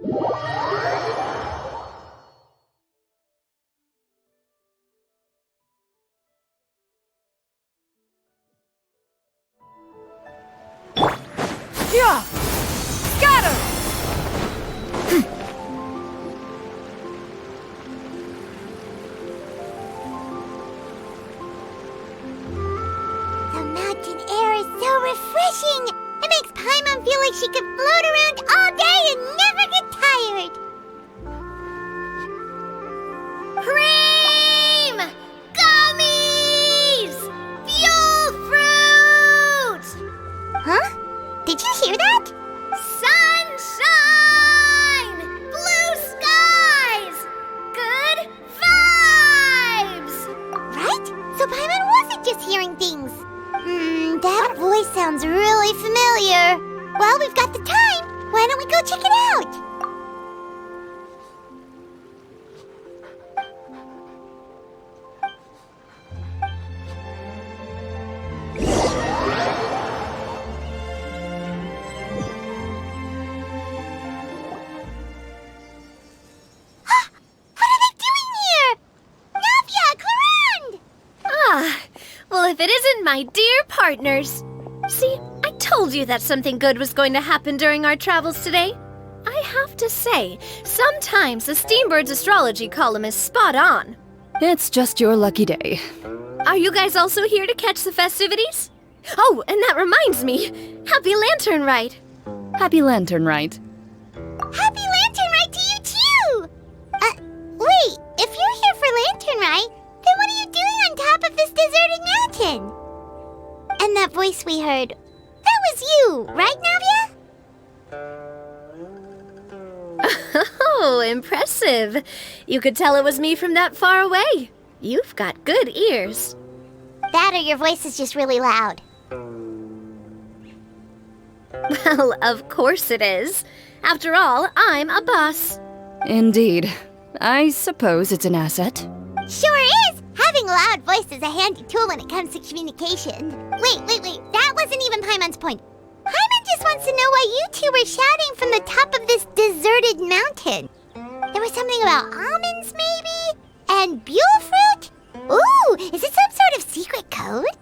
Yeah! Scatter! The mountain air is so refreshing! It makes Paimon feel like she could float around all day and never get tired! Cream! Gummies! Fuel fruit! Huh? Did you hear that? Sunshine! Blue skies! Good vibes! Right? So Paimon wasn't just hearing things. That voice sounds really familiar. Well, we've got the time. Why don't we go check it out? What are they doing here? Navia, Clarande! Well, if it isn't my dear partners. See, I told you that something good was going to happen during our travels today. I have to say, sometimes the Steambird's astrology column is spot on. It's just your lucky day. Are you guys also here to catch the festivities? Oh, and that reminds me. Happy Lantern Rite. Happy Lantern Rite. Happy Lantern Rite to you too! Wait, if you're here for Lantern Rite, then what are you doing on top of this deserted mountain? And that voice we heard, that was you, right, Navia? Oh, impressive. You could tell it was me from that far away. You've got good ears. That or your voice is just really loud. Well, of course it is. After all, I'm a boss. Indeed. I suppose it's an asset. Sure is! Having a loud voice is a handy tool when it comes to communication. Wait. That wasn't even Paimon's point. Paimon just wants to know why you two were shouting from the top of this deserted mountain. There was something about almonds, maybe? And buell fruit? Ooh, is it some sort of secret code?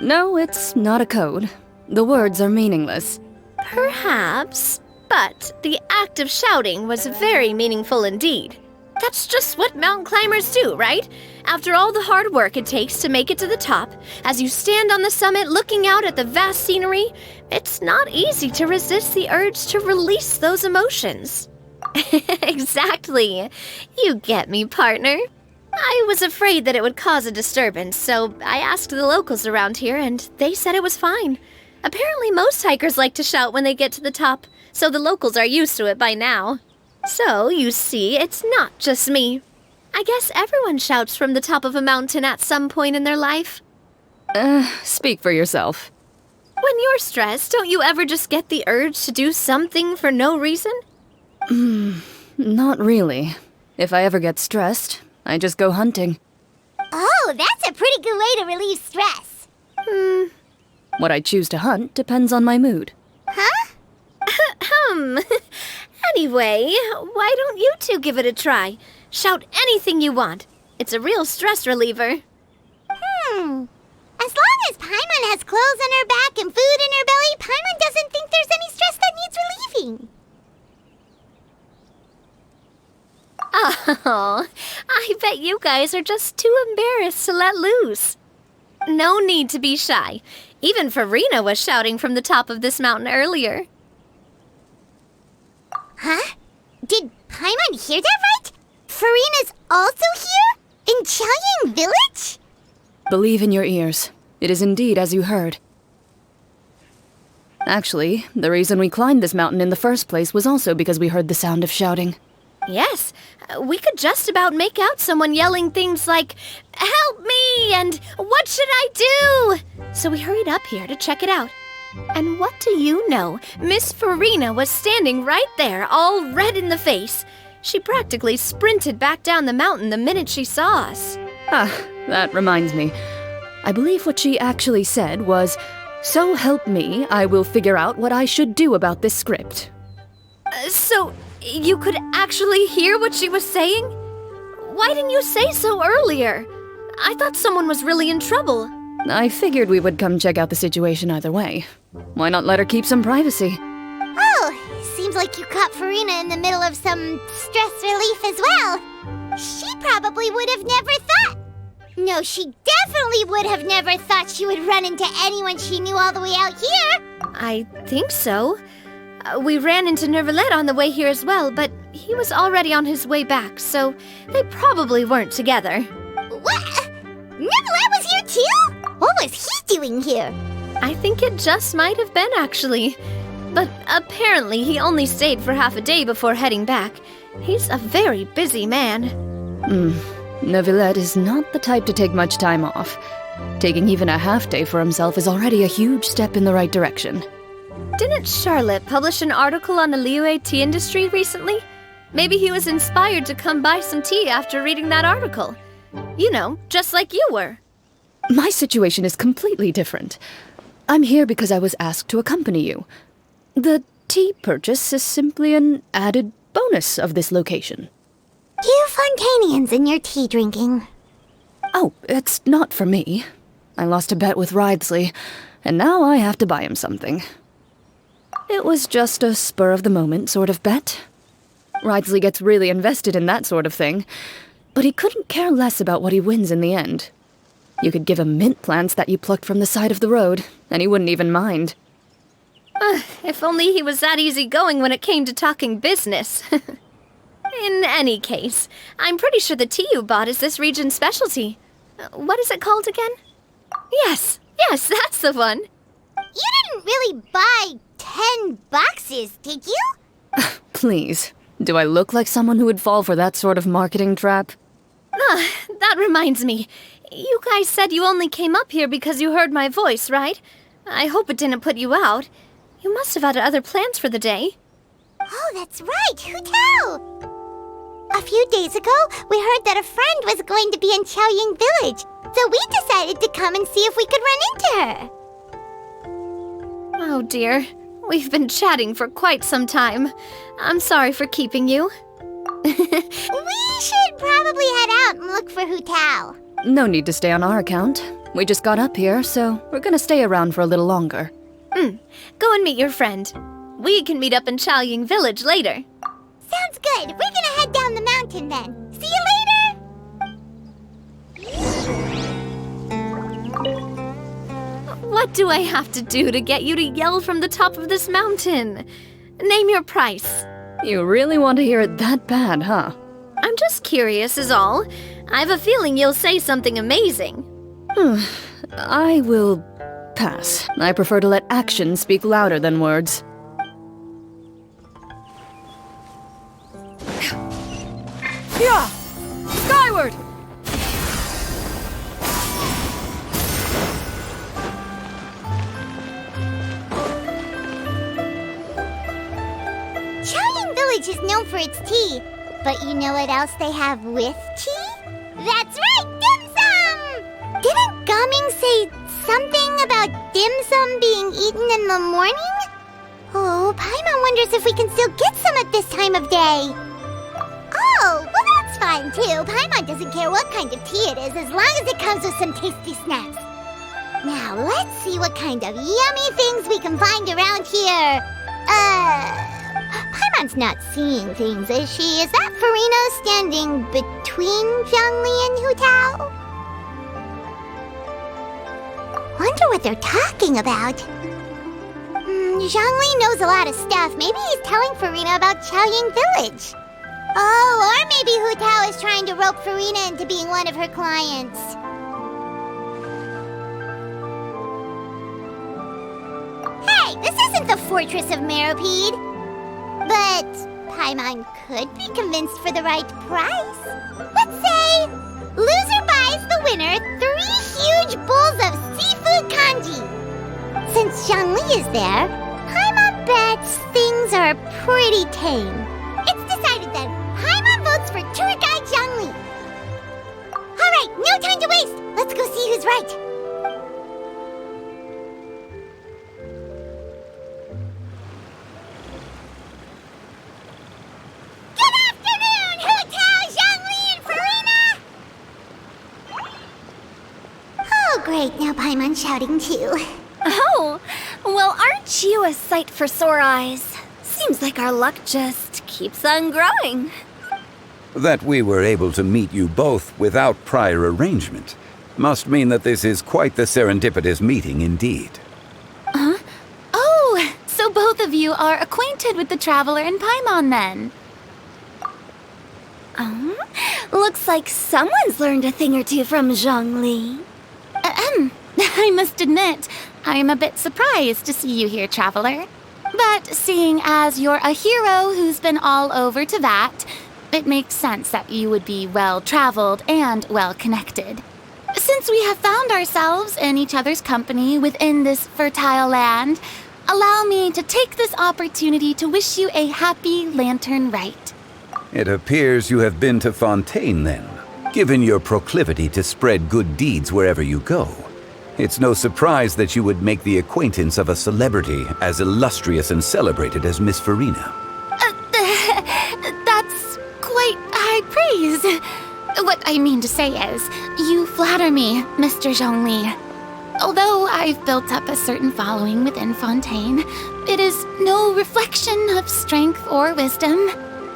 No, it's not a code. The words are meaningless. Perhaps, but the act of shouting was very meaningful indeed. That's just what mountain climbers do, right? After all the hard work it takes to make it to the top, as you stand on the summit looking out at the vast scenery, it's not easy to resist the urge to release those emotions. Exactly. You get me, partner. I was afraid that it would cause a disturbance, so I asked the locals around here, and they said it was fine. Apparently most hikers like to shout when they get to the top, so the locals are used to it by now. So, you see, it's not just me. I guess everyone shouts from the top of a mountain at some point in their life. Speak for yourself. When you're stressed, don't you ever just get the urge to do something for no reason? Not really. If I ever get stressed, I just go hunting. Oh, that's a pretty good way to relieve stress. What I choose to hunt depends on my mood. Huh? Anyway, why don't you two give it a try? Shout anything you want. It's a real stress reliever. As long as Paimon has clothes on her back and food in her belly, Paimon doesn't think there's any stress that needs relieving. Oh, I bet you guys are just too embarrassed to let loose. No need to be shy. Even Farina was shouting from the top of this mountain earlier. Huh? Did Paimon hear that right? Farina's also here? In Qiaoying Village? Believe in your ears. It is indeed as you heard. Actually, the reason we climbed this mountain in the first place was also because we heard the sound of shouting. Yes, we could just about make out someone yelling things like, "Help me!" and "What should I do?" So we hurried up here to check it out. And what do you know? Miss Farina was standing right there, all red in the face. She practically sprinted back down the mountain the minute she saw us. That reminds me. I believe what she actually said was, "So help me, I will figure out what I should do about this script." So, You could actually hear what she was saying? Why didn't you say so earlier? I thought someone was really in trouble. I figured we would come check out the situation either way. Why not let her keep some privacy? Oh, seems like you caught Farina in the middle of some stress relief as well. She probably would have never thought. No, she definitely would have never thought she would run into anyone she knew all the way out here. I think so. We ran into Nervalet on the way here as well, but he was already on his way back, so they probably weren't together. What? Nervalet was here too? What was he doing here? I think it just might have been, actually. But apparently he only stayed for half a day before heading back. He's a very busy man. Neuvillette is not the type to take much time off. Taking even a half day for himself is already a huge step in the right direction. Didn't Charlotte publish an article on the Liyue tea industry recently? Maybe he was inspired to come buy some tea after reading that article. You know, just like you were. My situation is completely different. I'm here because I was asked to accompany you. The tea purchase is simply an added bonus of this location. You Fontanians and your tea drinking. Oh, it's not for me. I lost a bet with Wriothesley, and now I have to buy him something. It was just a spur-of-the-moment sort of bet. Wriothesley gets really invested in that sort of thing, but he couldn't care less about what he wins in the end. You could give him mint plants that you plucked from the side of the road, and he wouldn't even mind. If only he was that easygoing when it came to talking business. In any case, I'm pretty sure the tea you bought is this region's specialty. What is it called again? Yes, that's the one. You didn't really buy 10 boxes, did you? Please, do I look like someone who would fall for that sort of marketing trap? That reminds me. You guys said you only came up here because you heard my voice, right? I hope it didn't put you out. You must have had other plans for the day. Oh, that's right. Who tell? A few days ago, we heard that a friend was going to be in Chaoying Village, so we decided to come and see if we could run into her. Oh dear. We've been chatting for quite some time. I'm sorry for keeping you. We should probably head out and look for Hu Tao. No need to stay on our account. We just got up here, so we're gonna stay around for a little longer. Go and meet your friend. We can meet up in Chaoying Village later. Sounds good. We're gonna head down the mountain then. See you later! What do I have to do to get you to yell from the top of this mountain? Name your price. You really want to hear it that bad, huh? I'm just curious is all. I have a feeling you'll say something amazing. I will pass. I prefer to let actions speak louder than words. Yeah! Skyward! Chaoying Village is known for its tea, but you know what else they have with tea? That's right, dim sum! Didn't Gaming say something about dim sum being eaten in the morning? Oh, Paimon wonders if we can still get some at this time of day. Oh, well that's fine too. Paimon doesn't care what kind of tea it is as long as it comes with some tasty snacks. Now let's see what kind of yummy things we can find around here. Paimon's not seeing things, is she? Is that Farina standing between Zhongli and Hu Tao? Wonder what they're talking about. Zhongli knows a lot of stuff. Maybe he's telling Farina about Chaoying Village. Oh, or maybe Hu Tao is trying to rope Farina into being one of her clients. Hey, this isn't the Fortress of Meropide. But Paimon could be convinced for the right price. Let's say, loser buys the winner 3 huge bowls of seafood kanji. Since Zhongli is there, Paimon bets things are pretty tame. It's decided then. Paimon votes for tour guide Zhongli. Alright, no time to waste. Let's go see who's right. Great, now Paimon's shouting too. Oh, well, aren't you a sight for sore eyes? Seems like our luck just keeps on growing. That we were able to meet you both without prior arrangement must mean that this is quite the serendipitous meeting indeed. Oh, so both of you are acquainted with the Traveler and Paimon then? Looks like someone's learned a thing or two from Zhongli. I must admit, I am a bit surprised to see you here, Traveler. But seeing as you're a hero who's been all over to that, it makes sense that you would be well-traveled and well-connected. Since we have found ourselves in each other's company within this fertile land, allow me to take this opportunity to wish you a happy Lantern Rite. It appears you have been to Fontaine then, given your proclivity to spread good deeds wherever you go. It's no surprise that you would make the acquaintance of a celebrity as illustrious and celebrated as Miss Farina. That's quite high praise. What I mean to say is, you flatter me, Mr. Zhongli. Although I've built up a certain following within Fontaine, it is no reflection of strength or wisdom.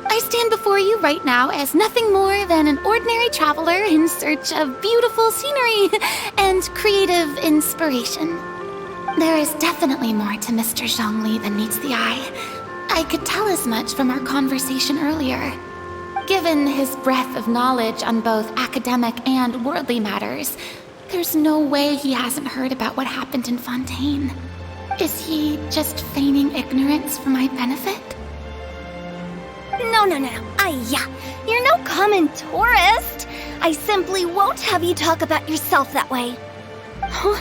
I stand before you right now as nothing more than an ordinary traveler in search of beautiful scenery and creative inspiration. There is definitely more to Mr. Zhongli than meets the eye. I could tell as much from our conversation earlier. Given his breadth of knowledge on both academic and worldly matters, there's no way he hasn't heard about what happened in Fontaine. Is he just feigning ignorance for my benefit? No. You're no common tourist. I simply won't have you talk about yourself that way. Huh?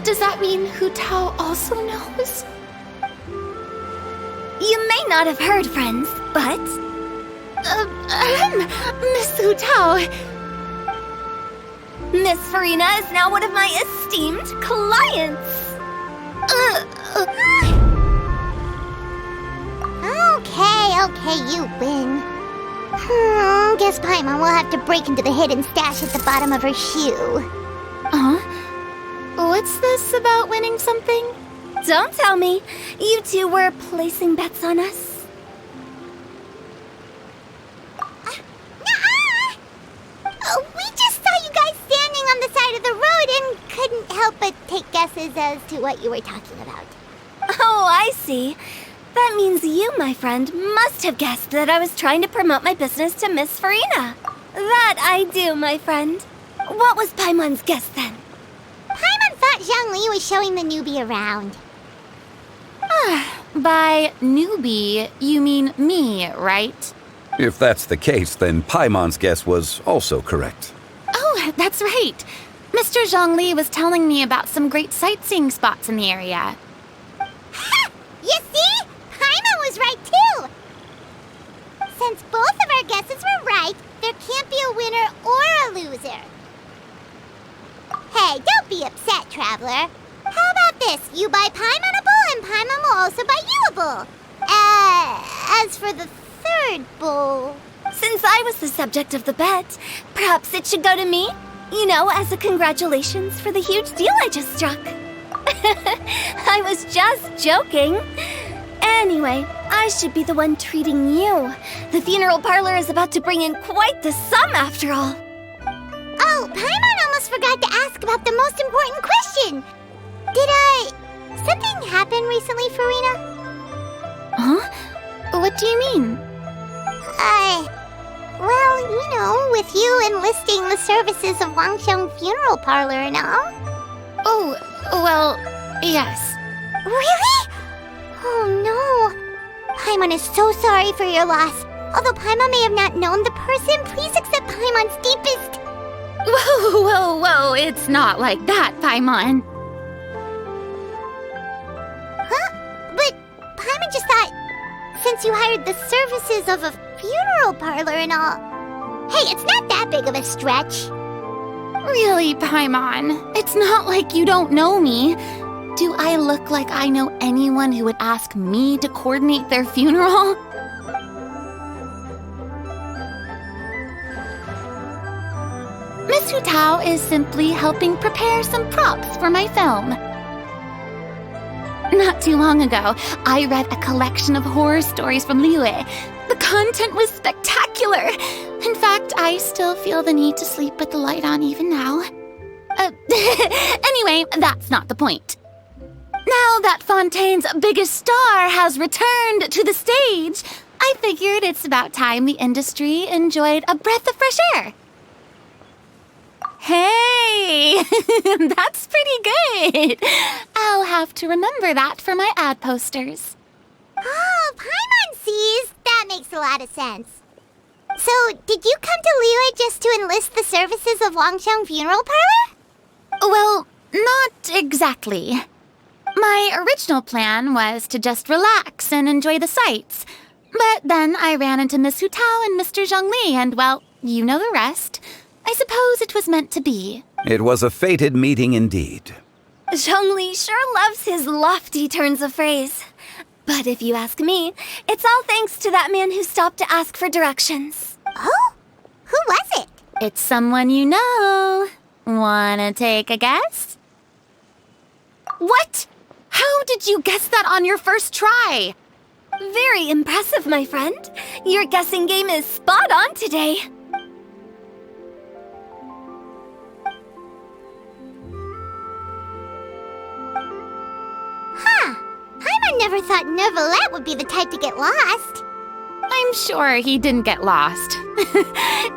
Does that mean Hu Tao also knows? You may not have heard, friends, but... Miss Hu Tao. Miss Farina is now one of my esteemed clients. Okay, you win. Guess Paimon will have to break into the hidden stash at the bottom of her shoe. What's this about winning something? Don't tell me. You two were placing bets on us. We just saw you guys standing on the side of the road and couldn't help but take guesses as to what you were talking about. Oh, I see. That means you, my friend, must have guessed that I was trying to promote my business to Miss Farina. That I do, my friend. What was Paimon's guess then? Paimon thought Zhongli was showing the newbie around. By newbie, you mean me, right? If that's the case, then Paimon's guess was also correct. Oh, that's right. Mr. Zhongli was telling me about some great sightseeing spots in the area. Ha! You see? Paimon was right too! Since both of our guesses were right, there can't be a winner or a loser. Hey, don't be upset, Traveler. How about this? You buy Paimon a bowl and Paimon will also buy you a bowl. As for the third bowl... Since I was the subject of the bet, perhaps it should go to me? You know, as a congratulations for the huge deal I just struck. I was just joking. Anyway, I should be the one treating you. The funeral parlor is about to bring in quite the sum after all. Oh, Paimon almost forgot to ask about the most important question. Did something happen recently, Farina? Huh? What do you mean? Well, you know, with you enlisting the services of Wangsheng Funeral Parlor and all. Oh, well, yes. Really? Oh no. Paimon is so sorry for your loss. Although Paimon may have not known the person, please accept Paimon's deepest... Whoa, it's not like that, Paimon. Huh? But Paimon just thought, since you hired the services of a funeral parlor and all... Hey, it's not that big of a stretch. Really, Paimon, it's not like you don't know me. Do I look like I know anyone who would ask me to coordinate their funeral? Miss Miss Hu Tao is simply helping prepare some props for my film. Not too long ago, I read a collection of horror stories from Liyue. The content was spectacular. In fact, I still feel the need to sleep with the light on even now. Anyway, that's not the point. Now that Fontaine's biggest star has returned to the stage, I figured it's about time the industry enjoyed a breath of fresh air. Hey, that's pretty good. I'll have to remember that for my ad posters. Oh, Paimon sees. That makes a lot of sense. So, did you come to Liyue just to enlist the services of Longsheng Funeral Parlor? Well, not exactly. My original plan was to just relax and enjoy the sights. But then I ran into Miss Hu Tao and Mr. Zhongli, and well, you know the rest. I suppose it was meant to be. It was a fated meeting indeed. Zhongli sure loves his lofty turns of phrase. But if you ask me, it's all thanks to that man who stopped to ask for directions. Oh? Who was it? It's someone you know. Wanna take a guess? What? How did you guess that on your first try? Very impressive, my friend. Your guessing game is spot on today. Huh. Paimon never thought Neuvillette would be the type to get lost. I'm sure he didn't get lost.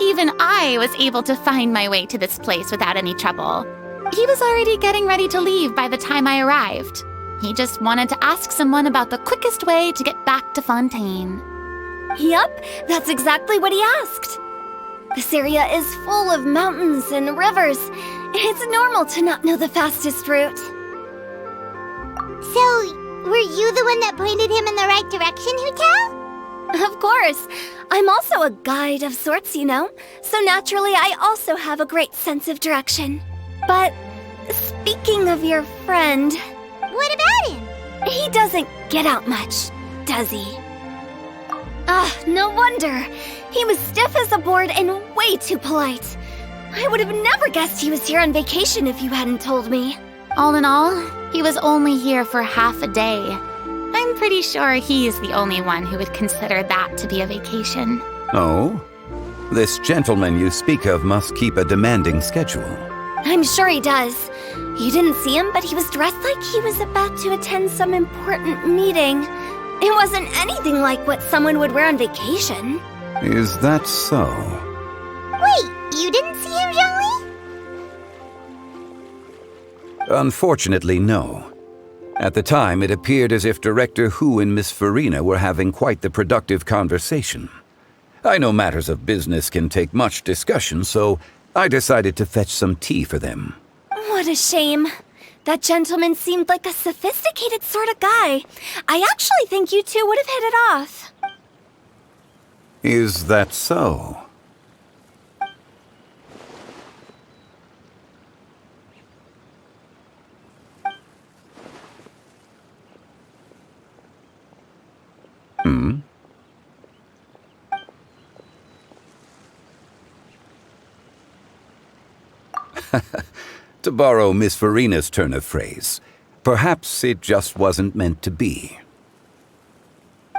Even I was able to find my way to this place without any trouble. He was already getting ready to leave by the time I arrived. He just wanted to ask someone about the quickest way to get back to Fontaine. Yup, that's exactly what he asked. This area is full of mountains and rivers. It's normal to not know the fastest route. So, were you the one that pointed him in the right direction, Hu Tao? Of course. I'm also a guide of sorts, you know. So naturally, I also have a great sense of direction. But speaking of your friend... What about him? He doesn't get out much, does he? Ah, no wonder. He was stiff as a board and way too polite. I would have never guessed he was here on vacation if you hadn't told me. All in all, he was only here for half a day. I'm pretty sure he's the only one who would consider that to be a vacation. Oh? This gentleman you speak of must keep a demanding schedule. I'm sure he does. You didn't see him, but he was dressed like he was about to attend some important meeting. It wasn't anything like what someone would wear on vacation. Is that so? Wait, you didn't see him, Zhongli? Unfortunately, no. At the time, it appeared as if Director Hu and Miss Farina were having quite the productive conversation. I know matters of business can take much discussion, so I decided to fetch some tea for them. What a shame. That gentleman seemed like a sophisticated sort of guy. I actually think you two would have hit it off. Is that so? To borrow Miss Farina's turn of phrase, perhaps it just wasn't meant to be.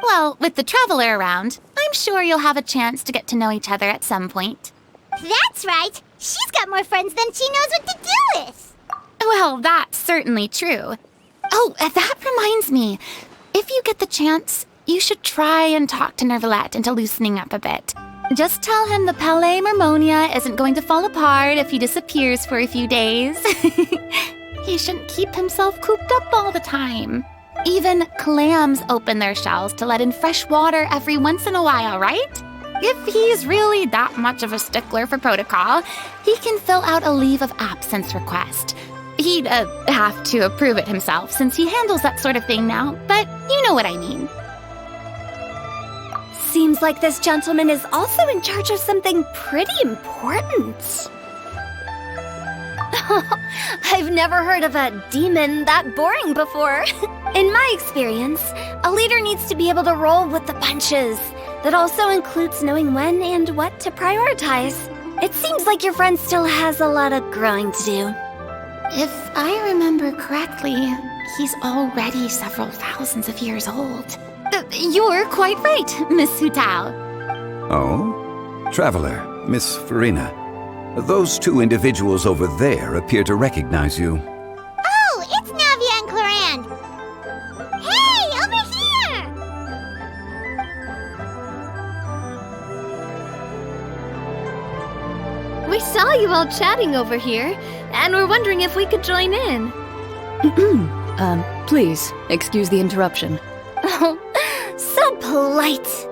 Well, with the traveler around, I'm sure you'll have a chance to get to know each other at some point. That's right. She's got more friends than she knows what to do with. Well, that's certainly true. Oh, that reminds me. If you get the chance, you should try and talk to Neuvillette into loosening up a bit. Just tell him the Palais Mermonia isn't going to fall apart if he disappears for a few days. He shouldn't keep himself cooped up all the time. Even clams open their shells to let in fresh water every once in a while, right? If he's really that much of a stickler for protocol, he can fill out a leave of absence request. He'd have to approve it himself since he handles that sort of thing now, but you know what I mean. Seems like this gentleman is also in charge of something pretty important. I've never heard of a demon that boring before. In my experience, a leader needs to be able to roll with the punches. That also includes knowing when and what to prioritize. It seems like your friend still has a lot of growing to do. If I remember correctly, he's already several thousands of years old. You're quite right, Miss Hutao. Oh? Traveler, Miss Farina. Those two individuals over there appear to recognize you. Oh, it's Navia and Clorand. Hey, over here! We saw you all chatting over here, and we're wondering if we could join in. Please, excuse the interruption. Oh, so polite.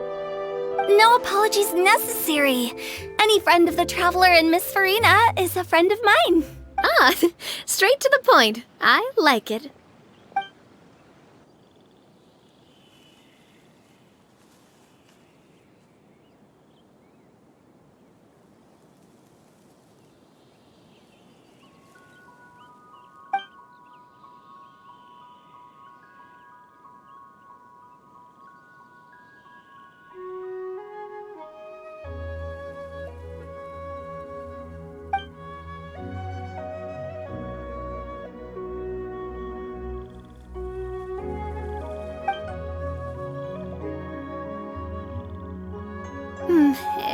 No apologies necessary. Any friend of the Traveler and Miss Farina is a friend of mine. Ah, straight to the point. I like it.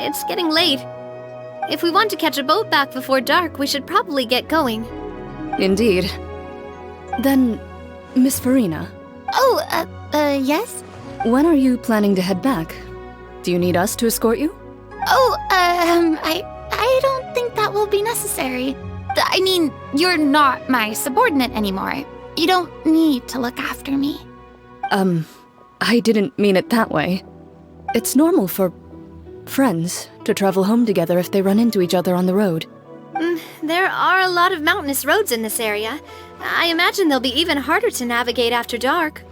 It's getting late. If we want to catch a boat back before dark, we should probably get going. Indeed. Then, Miss Farina, Oh, yes? when are you planning to head back? Do you need us to escort you? Oh, I don't think that will be necessary. I mean, you're not my subordinate anymore. You don't need to look after me. I didn't mean it that way. It's normal for friends to travel home together if they run into each other on the road. There are a lot of mountainous roads in this area. I imagine they'll be even harder to navigate after dark.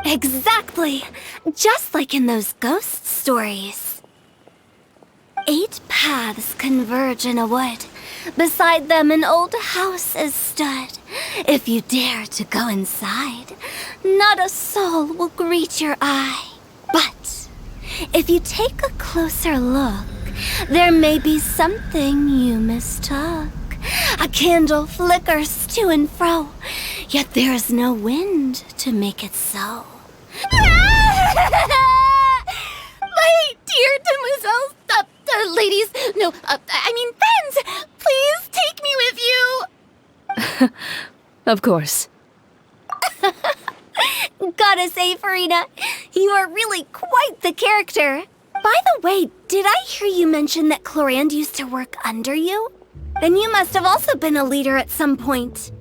Exactly. Just like in those ghost stories. 8 paths converge in a wood. Beside them an old house is stood. If you dare to go inside, not a soul will greet your eye. But if you take a closer look, there may be something you mistook. A candle flickers to and fro, yet there is no wind to make it so. My dear demoiselles, ladies, no, I mean friends, please take me with you. Of course. Gotta say, Farina, you are really quite the character. By the way, did I hear you mention that Clorand used to work under you? Then you must have also been a leader at some point.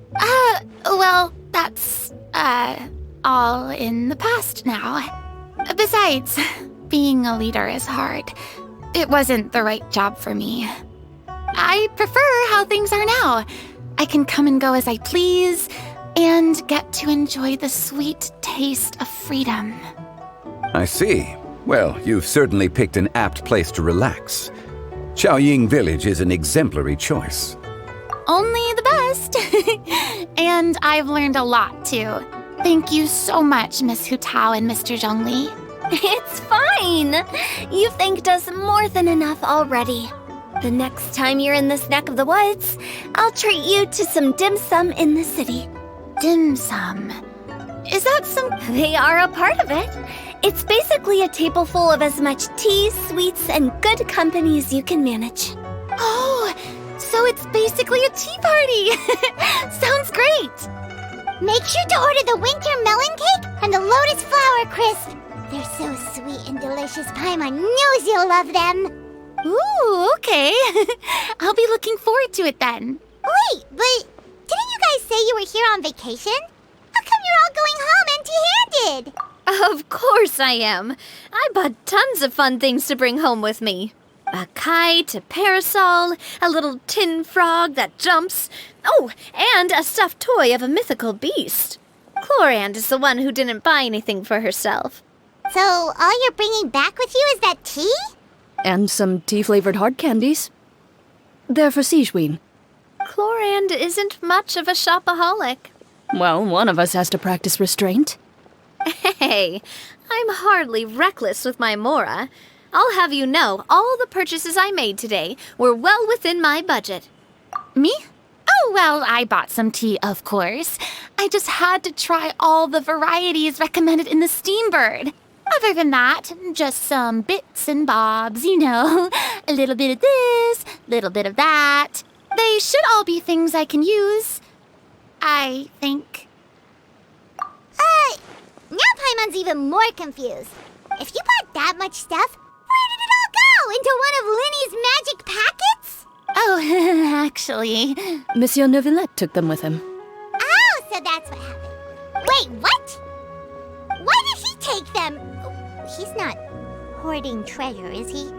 Well, that's, all in the past now. Besides, being a leader is hard. It wasn't the right job for me. I prefer how things are now. I can come and go as I please, and get to enjoy the sweet taste of freedom. I see. Well, you've certainly picked an apt place to relax. Xiaoying Village is an exemplary choice. Only the best. And I've learned a lot, too. Thank you so much, Miss Hutao and Mr. Zhongli. It's fine. You've thanked us more than enough already. The next time you're in this neck of the woods, I'll treat you to some dim sum in the city. Dim sum. Is that some... They are a part of it. It's basically a table full of as much tea, sweets, and good company as you can manage. Oh, so it's basically a tea party. Sounds great. Make sure to order the winter melon cake and the lotus flower crisp. They're so sweet and delicious, Paimon knows you'll love them. Ooh, okay. I'll be looking forward to it then. Wait, but didn't you guys say you were here on vacation? How come you're all going home empty-handed? Of course I am. I bought tons of fun things to bring home with me. A kite, a parasol, a little tin frog that jumps. Oh, and a stuffed toy of a mythical beast. Clorand is the one who didn't buy anything for herself. So all you're bringing back with you is that tea? And some tea-flavored hard candies. They're for Sijwin. Clorand isn't much of a shopaholic. Well, one of us has to practice restraint. Hey, I'm hardly reckless with my Mora. I'll have you know all the purchases I made today were well within my budget. Me? Oh, well, I bought some tea, of course. I just had to try all the varieties recommended in the Steambird. Other than that, just some bits and bobs, you know. A little bit of this, little bit of that. They should all be things I can use, I think. Now Paimon's even more confused. If you bought that much stuff, where did it all go? Into one of Linny's magic packets? Oh, actually... Monsieur Neuvillette took them with him. Oh, so that's what happened. Wait, what? Why did he take them? He's not hoarding treasure, is he?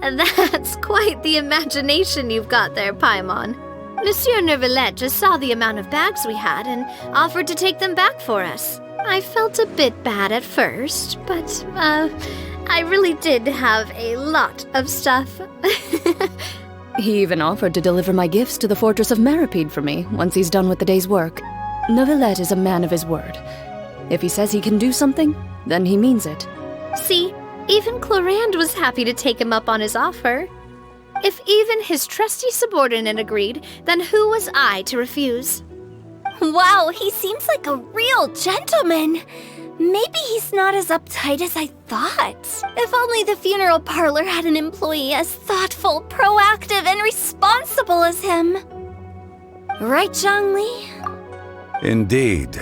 That's quite the imagination you've got there, Paimon. Monsieur Neuvillette just saw the amount of bags we had and offered to take them back for us. I felt a bit bad at first, but, I really did have a lot of stuff. He even offered to deliver my gifts to the Fortress of Meripede for me once he's done with the day's work. Neuvillette is a man of his word. If he says he can do something, then he means it. See, even Clorand was happy to take him up on his offer. If even his trusty subordinate agreed, then who was I to refuse? Wow, he seems like a real gentleman. Maybe he's not as uptight as I thought. If only the funeral parlor had an employee as thoughtful, proactive, and responsible as him. Right, Zhongli? Indeed.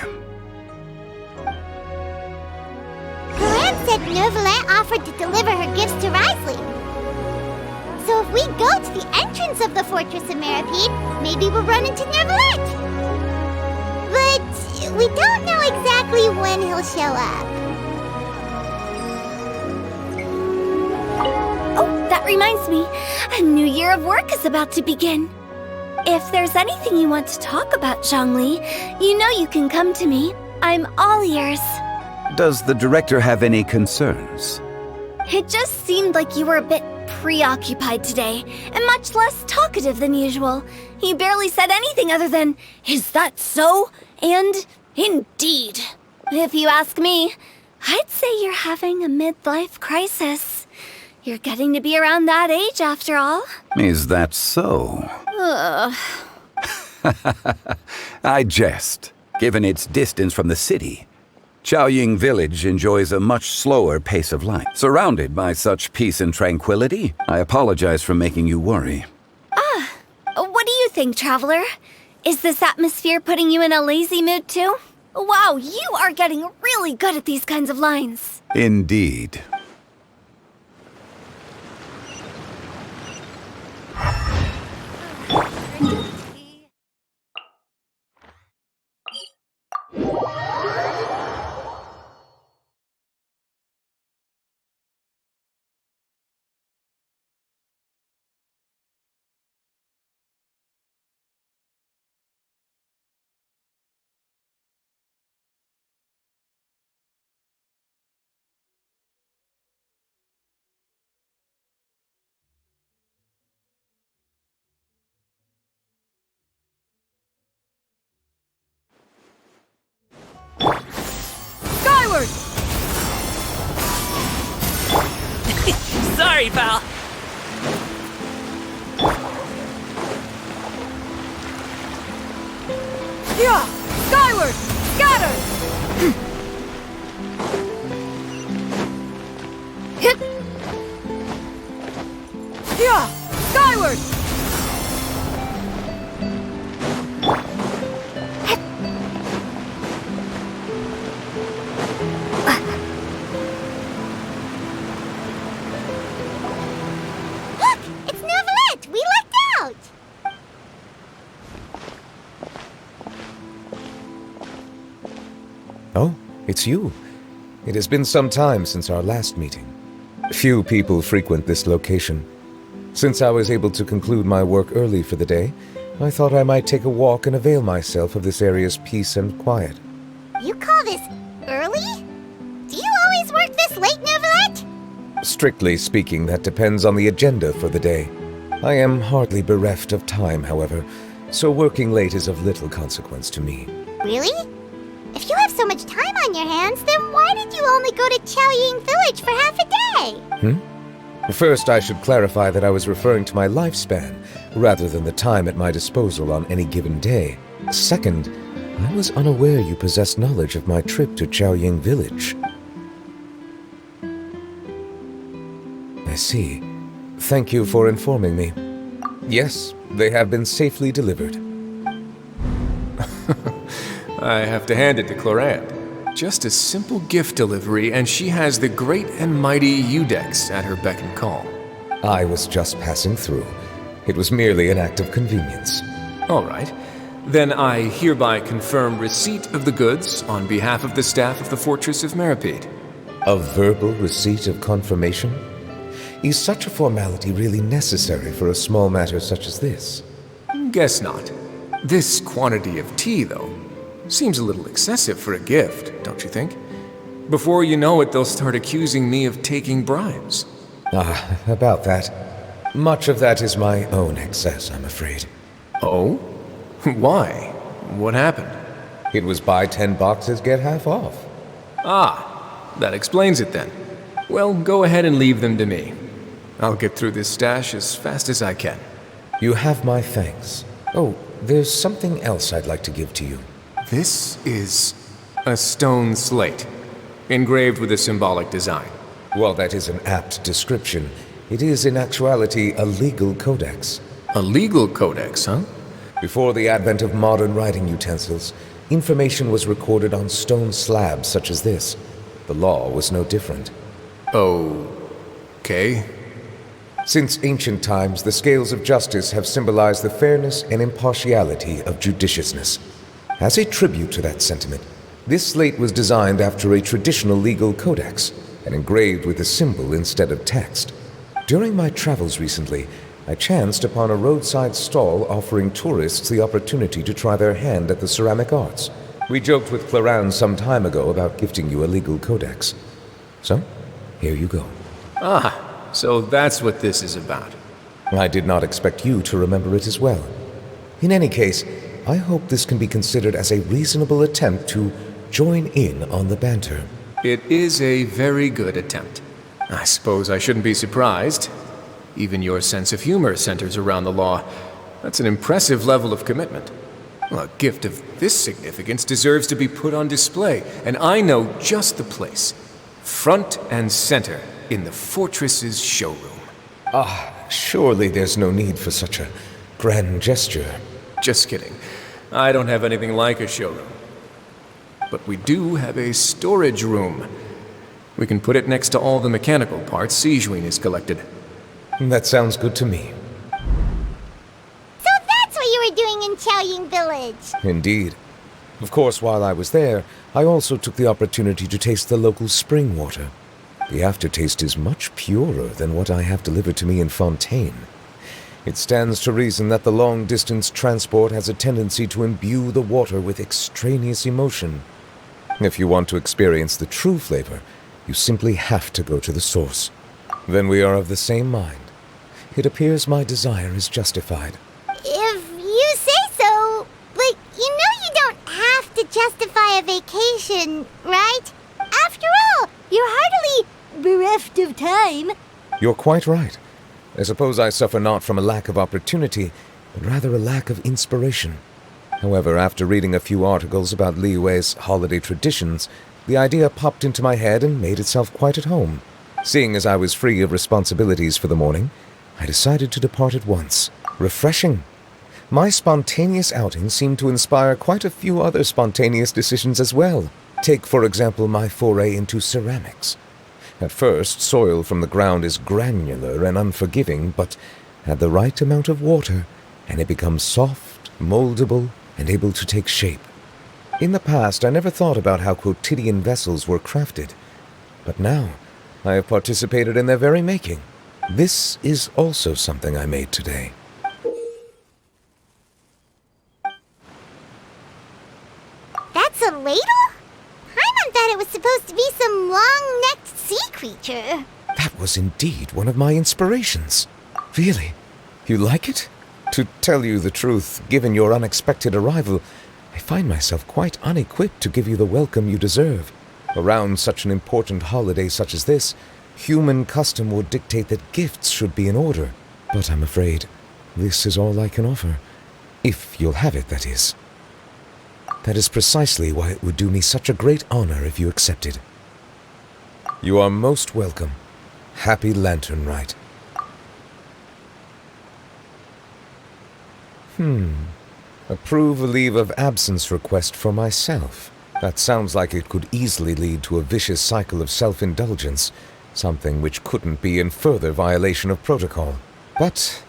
Clorand said Neuvillette offered to deliver her gifts to Risley. So if we go to the entrance of the Fortress of Meripede, maybe we'll run into Neuvillette. But we don't know exactly when he'll show up. Oh, that reminds me. A new year of work is about to begin. If there's anything you want to talk about, Zhongli, you know you can come to me. I'm all ears. Does the director have any concerns? It just seemed like you were a bit preoccupied today, and much less talkative than usual. You barely said anything other than, "Is that so?" and "Indeed." If you ask me, I'd say you're having a midlife crisis. You're getting to be around that age after all. Is that so? Ugh. I jest, given its distance from the city. Chaoying Village enjoys a much slower pace of life. Surrounded by such peace and tranquility, I apologize for making you worry. What do you think, Traveler? Is this atmosphere putting you in a lazy mood too? Wow, you are getting really good at these kinds of lines. Indeed. Skyward! Sorry, pal. Yeah! Skyward! Scatter! Hit! Yeah! Skyward! Look! It's Neuvillette! We lucked out! Oh, it's you. It has been some time since our last meeting. Few people frequent this location. Since I was able to conclude my work early for the day, I thought I might take a walk and avail myself of this area's peace and quiet. You call this early? Do you always work this late, Neuvillette? Strictly speaking, that depends on the agenda for the day. I am hardly bereft of time, however, so working late is of little consequence to me. Really? If you have so much time on your hands, then why did you only go to Chaoying Village for half a day? First, I should clarify that I was referring to my lifespan, rather than the time at my disposal on any given day. Second, I was unaware you possessed knowledge of my trip to Chaoying Village. I see. Thank you for informing me. Yes, they have been safely delivered. I have to hand it to Clorant. Just a simple gift delivery, and she has the great and mighty Udex at her beck and call. I was just passing through. It was merely an act of convenience. All right. Then I hereby confirm receipt of the goods on behalf of the staff of the Fortress of Meripede. A verbal receipt of confirmation? Is such a formality really necessary for a small matter such as this? Guess not. This quantity of tea, though, seems a little excessive for a gift, don't you think? Before you know it, they'll start accusing me of taking bribes. About that. Much of that is my own excess, I'm afraid. Oh? Why? What happened? It was buy 10 boxes, get half off. Ah, that explains it then. Well, go ahead and leave them to me. I'll get through this stash as fast as I can. You have my thanks. Oh, there's something else I'd like to give to you. This is a stone slate, engraved with a symbolic design. While that is an apt description, it is in actuality a legal codex. A legal codex, huh? Before the advent of modern writing utensils, information was recorded on stone slabs such as this. The law was no different. Okay. Since ancient times, the scales of justice have symbolized the fairness and impartiality of judiciousness. As a tribute to that sentiment, this slate was designed after a traditional legal codex and engraved with a symbol instead of text. During my travels recently, I chanced upon a roadside stall offering tourists the opportunity to try their hand at the ceramic arts. We joked with Clorant some time ago about gifting you a legal codex. So, here you go. So that's what this is about. I did not expect you to remember it as well. In any case, I hope this can be considered as a reasonable attempt to join in on the banter. It is a very good attempt. I suppose I shouldn't be surprised. Even your sense of humor centers around the law. That's an impressive level of commitment. Well, a gift of this significance deserves to be put on display, and I know just the place. Front and center in the Fortress's showroom. Surely there's no need for such a grand gesture. Just kidding. I don't have anything like a showroom. But we do have a storage room. We can put it next to all the mechanical parts Sijuin has collected. That sounds good to me. So that's what you were doing in Chaoying Village. Indeed. Of course, while I was there, I also took the opportunity to taste the local spring water. The aftertaste is much purer than what I have delivered to me in Fontaine. It stands to reason that the long-distance transport has a tendency to imbue the water with extraneous emotion. If you want to experience the true flavor, you simply have to go to the source. Then we are of the same mind. It appears my desire is justified. If you say so, but you don't have to justify a vacation, right? After all, you're heartily bereft of time. You're quite right. I suppose I suffer not from a lack of opportunity, but rather a lack of inspiration. However, after reading a few articles about Liyue's holiday traditions, the idea popped into my head and made itself quite at home. Seeing as I was free of responsibilities for the morning, I decided to depart at once. Refreshing. My spontaneous outing seemed to inspire quite a few other spontaneous decisions as well. Take, for example, my foray into ceramics. At first, soil from the ground is granular and unforgiving, but add the right amount of water, and it becomes soft, moldable, and able to take shape. In the past, I never thought about how quotidian vessels were crafted, but now I have participated in their very making. This is also something I made today. That's a ladle? Paimon thought it was supposed to be some long-necked sea creature. That was indeed one of my inspirations. Really? You like it? To tell you the truth, given your unexpected arrival, I I find myself quite unequipped to give you the welcome you deserve. Around such an important holiday such as this, human custom would dictate that gifts should be in order. But I'm afraid this is all I can offer. If you'll have it, that is. That is precisely why it would do me such a great honor if you accepted. You are most welcome. Happy Lantern Rite. Approve a leave of absence request for myself. That sounds like it could easily lead to a vicious cycle of self-indulgence, something which couldn't be in further violation of protocol. But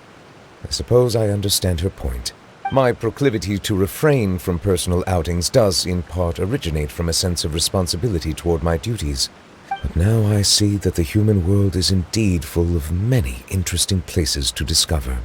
I suppose I understand her point. My proclivity to refrain from personal outings does in part originate from a sense of responsibility toward my duties. But now I see that the human world is indeed full of many interesting places to discover.